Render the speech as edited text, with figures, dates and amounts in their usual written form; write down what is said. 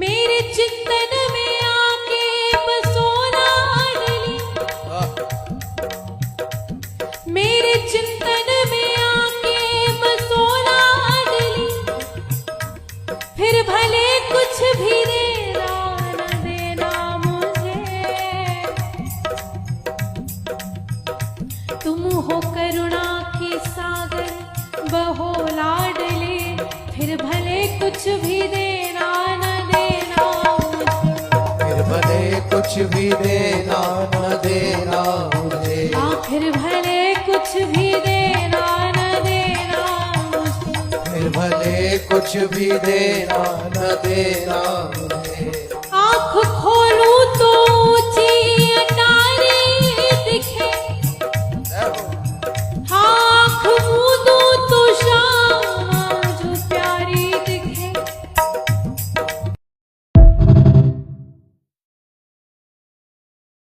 मेरे चिंतन में आके बसोला डली, मेरे चिंतन में आके बसोला डली, फिर भले कुछ भी देना न देना मुझे। तुम हो करुणा के सागर बहो लाडले, फिर भले कुछ भी देना न देना मुझे। फिर भले कुछ भी देना न देना मुझे। फिर भले कुछ भी देना न देना मुझे। फिर भले कुछ भी देना न देना